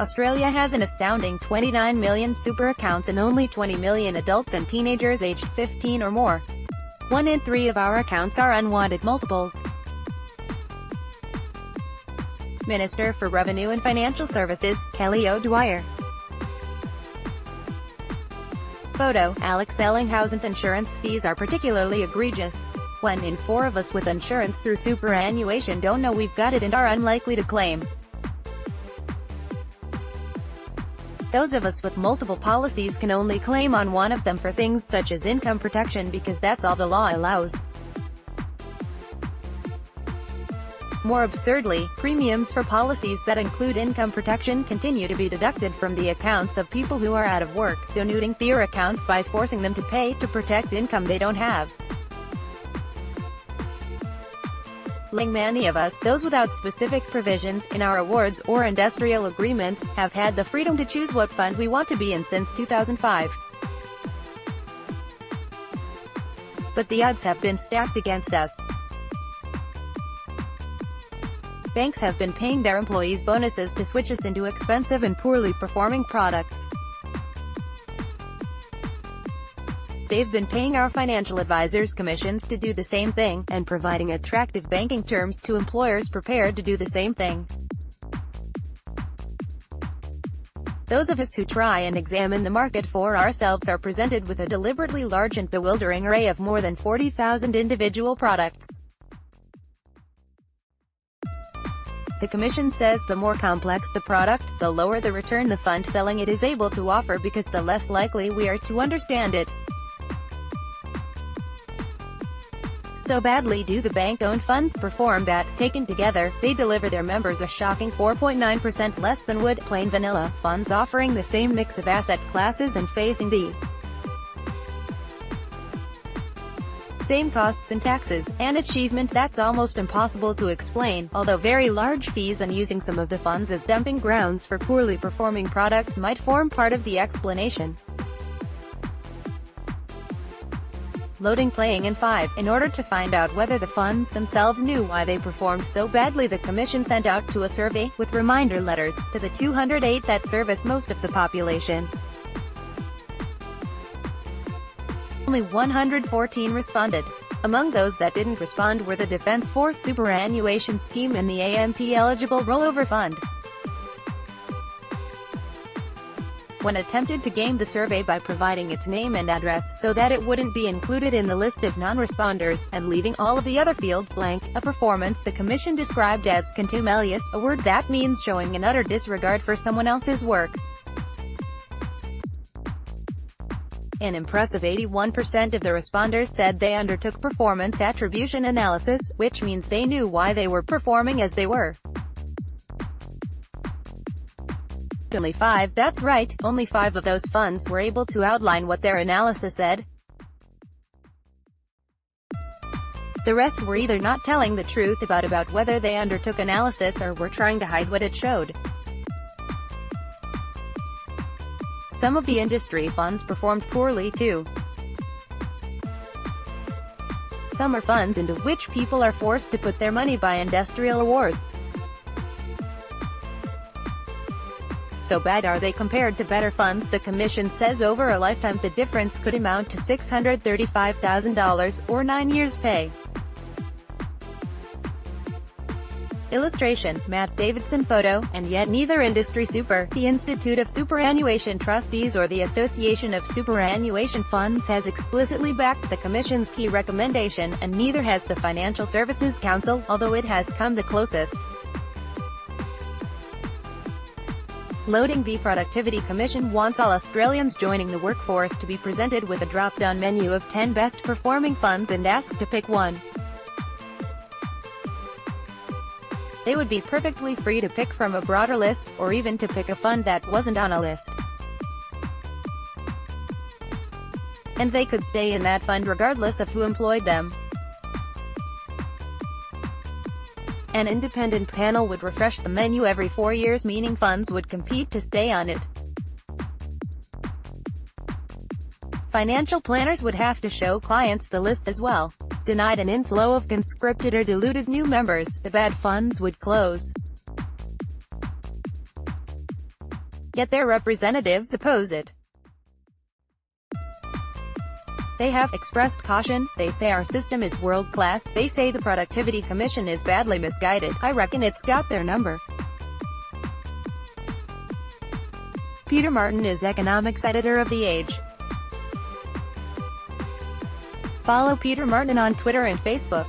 Australia has an astounding 29 million super accounts and only 20 million adults and teenagers aged 15 or more. 1 in 3 of our accounts are unwanted multiples. Minister for Revenue and Financial Services, Kelly O'Dwyer. Photo, Alex EllinghausenThe insurance fees are particularly egregious. 1 in 4 of us with insurance through superannuation don't know we've got it and are unlikely to claim. Those of us with multiple policies can only claim on one of them for things such as income protection because that's all the law allows. More absurdly, premiums for policies that include income protection continue to be deducted from the accounts of people who are out of work, diluting their accounts by forcing them to pay to protect income they don't have. Many of us, those without specific provisions in our awards or industrial agreements, have had the freedom to choose what fund we want to be in since 2005. But the odds have been stacked against us. Banks have been paying their employees bonuses to switch us into expensive and poorly performing products. They've been paying our financial advisors commissions to do the same thing, and providing attractive banking terms to employers prepared to do the same thing. Those of us who try and examine the market for ourselves are presented with a deliberately large and bewildering array of more than 40,000 individual products. The Commission says the more complex the product, the lower the return the fund selling it is able to offer because the less likely we are to understand it. So badly do the bank-owned funds perform that, taken together, they deliver their members a shocking 4.9% less than would plain vanilla funds offering the same mix of asset classes and facing the same costs and taxes, an achievement that's almost impossible to explain, although very large fees and using some of the funds as dumping grounds for poorly performing products might form part of the explanation. Loading playing in 5. In order to find out whether the funds themselves knew why they performed so badly, the Commission sent out a survey, with reminder letters, to the 208 that service most of the population. Only 114 responded. Among those that didn't respond were the Defence Force Superannuation Scheme and the AMP-eligible Rollover Fund. When attempted to game the survey by providing its name and address so that it wouldn't be included in the list of non-responders, and leaving all of the other fields blank, a performance the Commission described as contumelious, a word that means showing an utter disregard for someone else's work. An impressive 81% of the responders said they undertook performance attribution analysis, which means they knew why they were performing as they were. Only 5, that's right, only 5 of those funds were able to outline what their analysis said. The rest were either not telling the truth about whether they undertook analysis or were trying to hide what it showed. Some of the industry funds performed poorly too. Some are funds into which people are forced to put their money by industrial awards. So bad are they compared to better funds, the Commission says over a lifetime the difference could amount to $635,000, or 9 years' pay. Illustration, Matt Davidson. Photo, and yet neither industry super, the Institute of Superannuation Trustees or the Association of Superannuation Funds has explicitly backed the Commission's key recommendation, and neither has the Financial Services Council, although it has come the closest. Loading. The Productivity Commission wants all Australians joining the workforce to be presented with a drop-down menu of 10 best-performing funds and asked to pick one. They would be perfectly free to pick from a broader list, or even to pick a fund that wasn't on a list. And they could stay in that fund regardless of who employed them. An independent panel would refresh the menu every 4 years, meaning funds would compete to stay on it. Financial planners would have to show clients the list as well. Denied an inflow of conscripted or diluted new members, the bad funds would close. Yet their representatives oppose it. They have expressed caution. They say our system is world-class. They say the Productivity Commission is badly misguided. I reckon it's got their number. Peter Martin is economics editor of The Age. Follow Peter Martin on Twitter and Facebook.